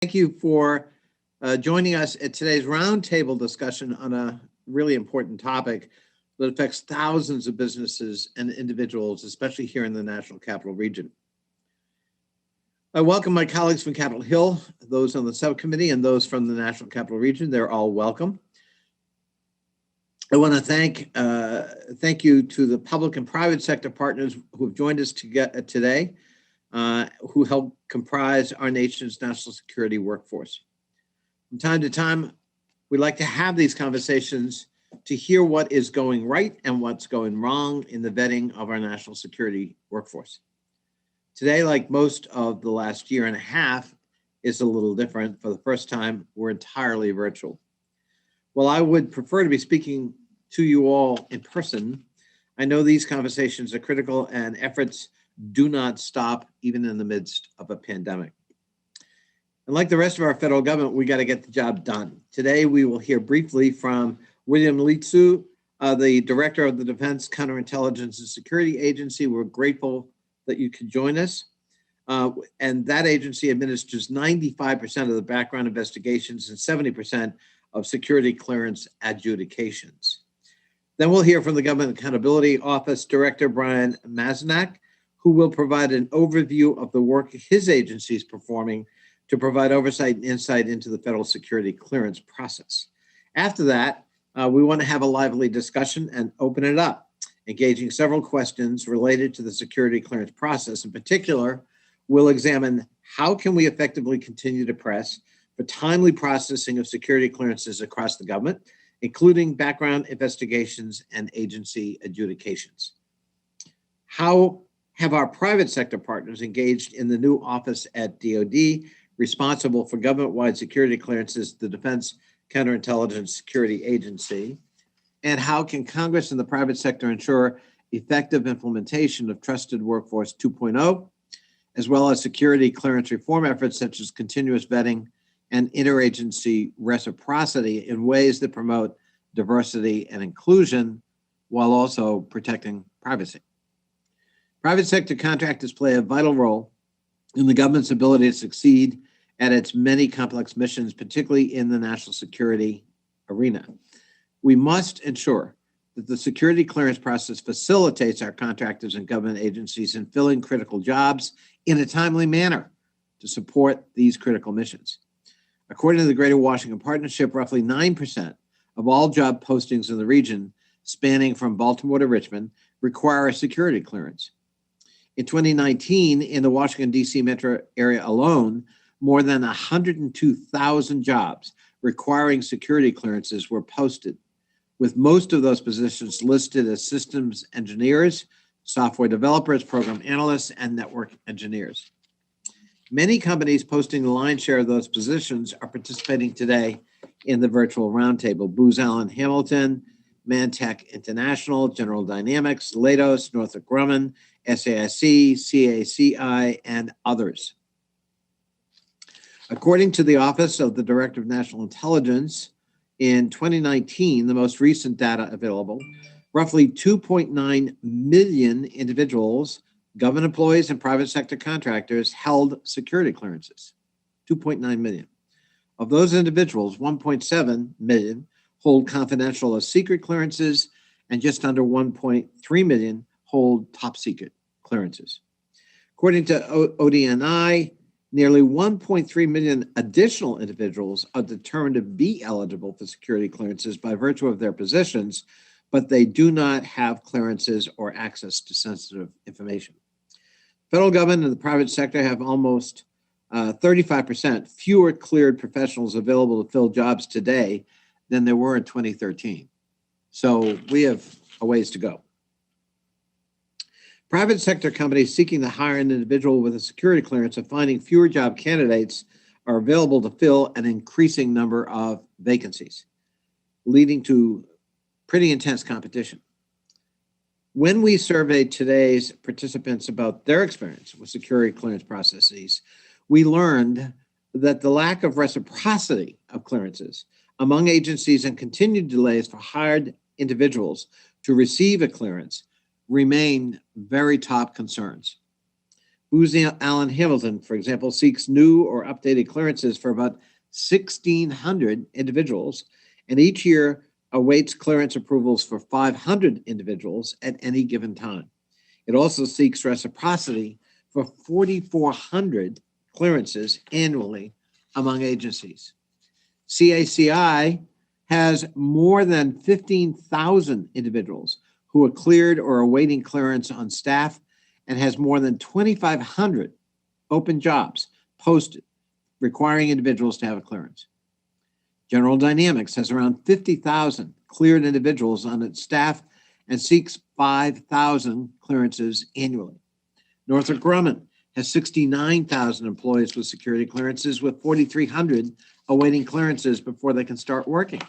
Thank you for joining us at today's roundtable discussion on a really important topic that affects thousands of businesses and individuals, especially here in the National Capital Region. I welcome my colleagues from Capitol Hill, those on the subcommittee, and those from the National Capital Region. They're all welcome. I want to thank you to the public and private sector partners who have joined us today, who help comprise our nation's national security workforce. From time to time, we like to have these conversations to hear what is going right and what's going wrong in the vetting of our national security workforce. Today, like most of the last year and a half, is a little different. For the first time, we're entirely virtual. While I would prefer to be speaking to you all in person, I know these conversations are critical and efforts do not stop even in the midst of a pandemic. And like the rest of our federal government, we got to get the job done. Today, we will hear briefly from William Litzu, the Director of the Defense Counterintelligence and Security Agency. We're grateful that you could join us. And that agency administers 95% of the background investigations and 70% of security clearance adjudications. Then we'll hear from the Government Accountability Office Director, Brian Mazenak, who will provide an overview of the work his agency is performing to provide oversight and insight into the federal security clearance process. After that, we want to have a lively discussion and open it up, engaging several questions related to the security clearance process. In particular, we'll examine how can we effectively continue to press for timely processing of security clearances across the government, including background investigations and agency adjudications. How have our private sector partners engaged in the new office at DoD responsible for government-wide security clearances, the Defense Counterintelligence Security Agency? And how can Congress and the private sector ensure effective implementation of Trusted Workforce 2.0, as well as security clearance reform efforts such as continuous vetting and interagency reciprocity in ways that promote diversity and inclusion while also protecting privacy? Private sector contractors play a vital role in the government's ability to succeed at its many complex missions, particularly in the national security arena. We must ensure that the security clearance process facilitates our contractors and government agencies in filling critical jobs in a timely manner to support these critical missions. According to the Greater Washington Partnership, roughly 9% of all job postings in the region, spanning from Baltimore to Richmond, require a security clearance. In 2019, in the Washington, D.C. metro area alone, more than 102,000 jobs requiring security clearances were posted, with most of those positions listed as systems engineers, software developers, program analysts, and network engineers. Many companies posting the lion's share of those positions are participating today in the virtual roundtable. Booz Allen Hamilton, Mantech International, General Dynamics, Leidos, Northrop Grumman, SAIC, CACI, and others. According to the Office of the Director of National Intelligence, in 2019, the most recent data available, roughly 2.9 million individuals, government employees and private sector contractors held security clearances, 2.9 million. Of those individuals, 1.7 million hold confidential or secret clearances, and just under 1.3 million hold top secret clearances. According to ODNI, nearly 1.3 million additional individuals are determined to be eligible for security clearances by virtue of their positions, but they do not have clearances or access to sensitive information. Federal government and the private sector have almost 35% fewer cleared professionals available to fill jobs today than there were in 2013. So we have a ways to go. Private sector companies seeking to hire an individual with a security clearance are finding fewer job candidates are available to fill an increasing number of vacancies, leading to pretty intense competition. When we surveyed today's participants about their experience with security clearance processes, we learned that the lack of reciprocity of clearances among agencies and continued delays for hired individuals to receive a clearance remain very top concerns. Booz Allen Hamilton, for example, seeks new or updated clearances for about 1,600 individuals, and each year awaits clearance approvals for 500 individuals at any given time. It also seeks reciprocity for 4,400 clearances annually among agencies. CACI has more than 15,000 individuals who are cleared or awaiting clearance on staff and has more than 2,500 open jobs posted requiring individuals to have a clearance. General Dynamics has around 50,000 cleared individuals on its staff and seeks 5,000 clearances annually. Northrop Grumman has 69,000 employees with security clearances, with 4,300 awaiting clearances before they can start working.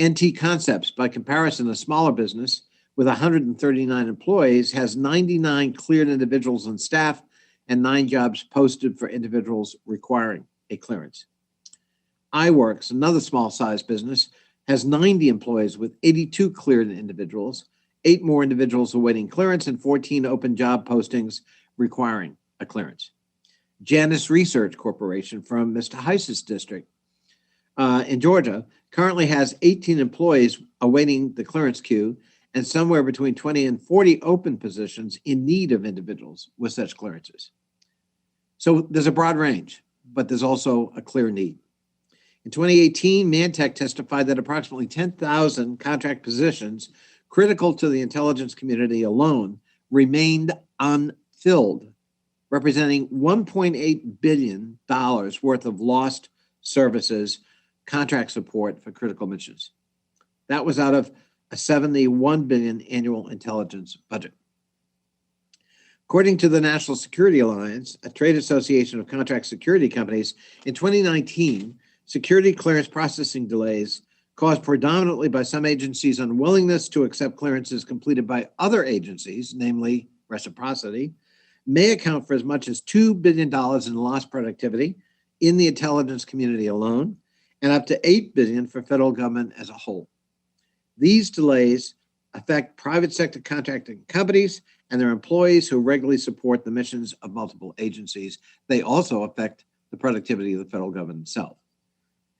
NT Concepts, by comparison, a smaller business with 139 employees, has 99 cleared individuals on staff and 9 jobs posted for individuals requiring a clearance. iWorks, another small-sized business, has 90 employees with 82 cleared individuals, 8 more individuals awaiting clearance, and 14 open job postings requiring a clearance. Janus Research Corporation from Mr. Heiss's district in Georgia currently has 18 employees awaiting the clearance queue and somewhere between 20 and 40 open positions in need of individuals with such clearances. So there's a broad range, but there's also a clear need. In 2018, Mantech testified that approximately 10,000 contract positions critical to the intelligence community alone remained unfilled, representing $1.8 billion worth of lost services contract support for critical missions. That was out of a $71 billion annual intelligence budget. According to the National Security Alliance, a trade association of contract security companies, in 2019, security clearance processing delays caused predominantly by some agencies' unwillingness to accept clearances completed by other agencies, namely reciprocity, may account for as much as $2 billion in lost productivity in the intelligence community alone, and up to $8 billion for federal government as a whole. These delays affect private sector contracting companies and their employees who regularly support the missions of multiple agencies. They also affect the productivity of the federal government itself.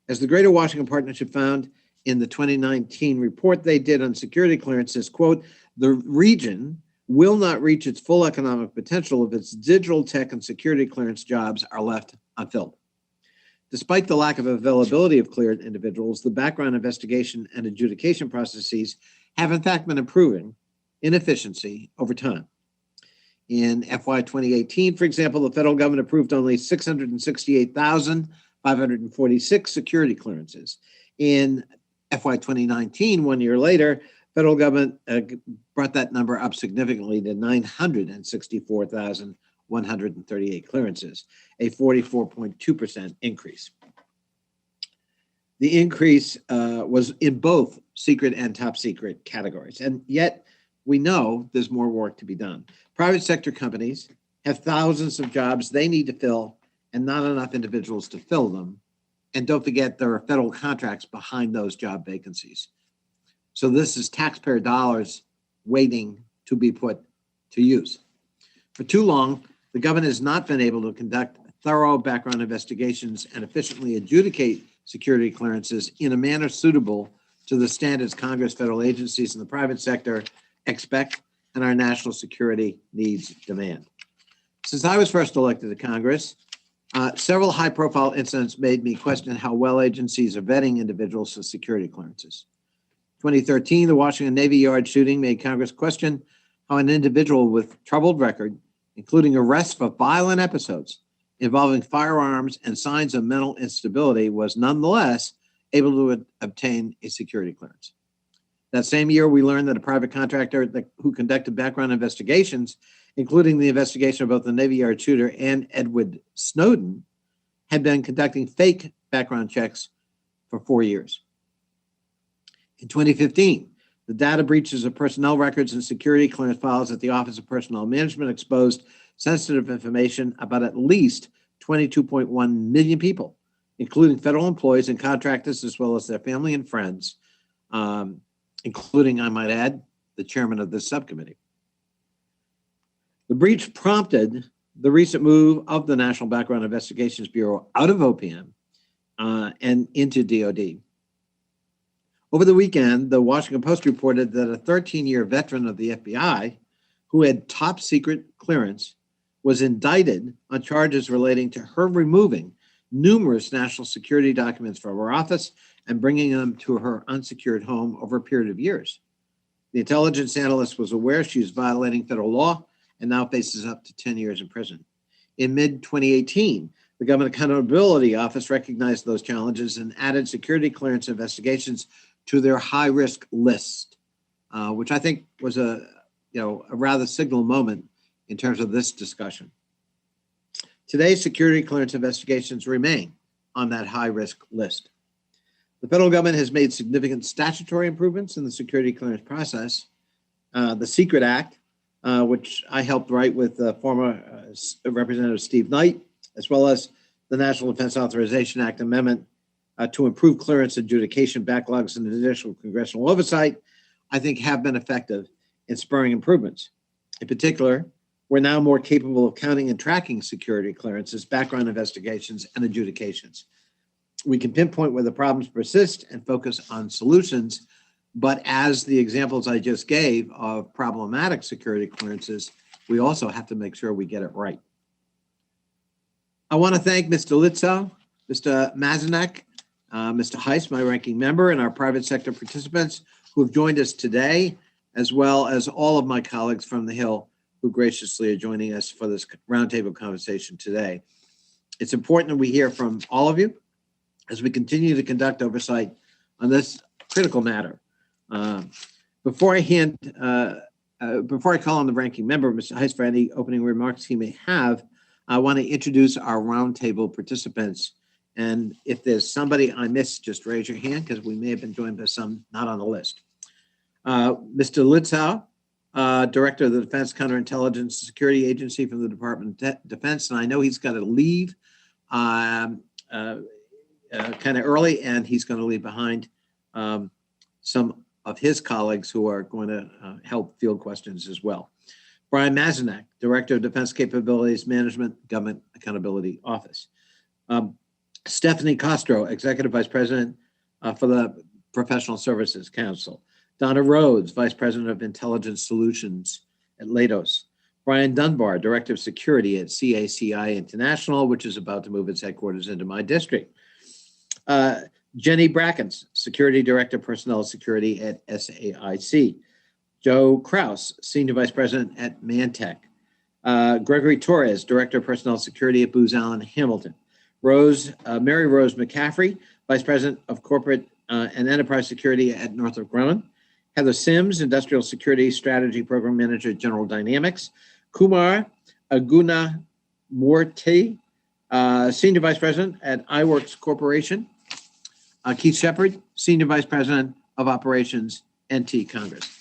As the Greater Washington Partnership found in the 2019 report they did on security clearances, quote, the region will not reach its full economic potential if its digital tech and security clearance jobs are left unfilled. Despite the lack of availability of cleared individuals, the background investigation and adjudication processes have in fact been improving in efficiency over time. In FY 2018, for example, the federal government approved only 668,546 security clearances. In FY 2019, 1 year later, federal government brought that number up significantly to 964,138 clearances, a 44.2% increase. The increase was in both secret and top secret categories, and yet we know there's more work to be done. Private sector companies have thousands of jobs they need to fill and not enough individuals to fill them. And don't forget, there are federal contracts behind those job vacancies. So this is taxpayer dollars waiting to be put to use. For too long, the government has not been able to conduct thorough background investigations and efficiently adjudicate security clearances in a manner suitable to the standards Congress, federal agencies, and the private sector expect and our national security needs demand. Since I was first elected to Congress, several high-profile incidents made me question how well agencies are vetting individuals for security clearances. 2013, the Washington Navy Yard shooting made Congress question how an individual with troubled record, including arrests for violent episodes involving firearms and signs of mental instability, was nonetheless able to obtain a security clearance. That same year, we learned that a private contractor who conducted background investigations, including the investigation of both the Navy Yard shooter and Edward Snowden, had been conducting fake background checks for 4 years. In 2015, the data breaches of personnel records and security clearance files at the Office of Personnel Management exposed sensitive information about at least 22.1 million people, including federal employees and contractors, as well as their family and friends, including, I might add, the chairman of this subcommittee. The breach prompted the recent move of the National Background Investigations Bureau out of OPM and into DOD. Over the weekend, the Washington Post reported that a 13-year veteran of the FBI who had top secret clearance was indicted on charges relating to her removing numerous national security documents from her office and bringing them to her unsecured home over a period of years. The intelligence analyst was aware she was violating federal law and now faces up to 10 years in prison. In mid-2018, the Government Accountability Office recognized those challenges and added security clearance investigations to their high-risk list, which I think was a rather signal moment in terms of this discussion. Today, security clearance investigations remain on that high-risk list. The federal government has made significant statutory improvements in the security clearance process. The Secret Act, which I helped write with former Representative Steve Knight, as well as the National Defense Authorization Act amendment to improve clearance adjudication backlogs and additional congressional oversight, I think have been effective in spurring improvements. In particular, we're now more capable of counting and tracking security clearances, background investigations, and adjudications. We can pinpoint where the problems persist and focus on solutions, but as the examples I just gave of problematic security clearances, we also have to make sure we get it right. I want to thank Mr. Litzu, Mr. Mazanek, Mr. Heiss, my ranking member, and our private sector participants who have joined us today, as well as all of my colleagues from the Hill who graciously are joining us for this roundtable conversation today. It's important that we hear from all of you as we continue to conduct oversight on this critical matter. Before I call on the ranking member, Mr. Heiss, for any opening remarks he may have, I want to introduce our roundtable participants. And if there's somebody I missed, just raise your hand because we may have been joined by some not on the list. Mr. Litzu, Director of the Defense Counterintelligence Security Agency from the Department of Defense, and I know he's got to leave kind of early, and he's going to leave behind some of his colleagues who are going to help field questions as well. Brian Mazanek, Director of Defense Capabilities Management, Government Accountability Office. Stephanie Castro, Executive Vice President for the Professional Services Council. Donna Rhodes, Vice President of Intelligence Solutions at Leidos. Brian Dunbar, Director of Security at CACI International, which is about to move its headquarters into my district. Jenny Brackens, Security Director, Personnel Security at SAIC. Joe Kraus, Senior Vice President at Mantech. Gregory Torres, Director of Personnel Security at Booz Allen Hamilton. Mary Rose McCaffrey, Vice President of Corporate and Enterprise Security at Northrop Grumman. Heather Sims, Industrial Security Strategy Program Manager at General Dynamics. Kumar Agunamurthy, Senior Vice President at iWorks Corporation. Keith Shepard, Senior Vice President of Operations, NT Congress.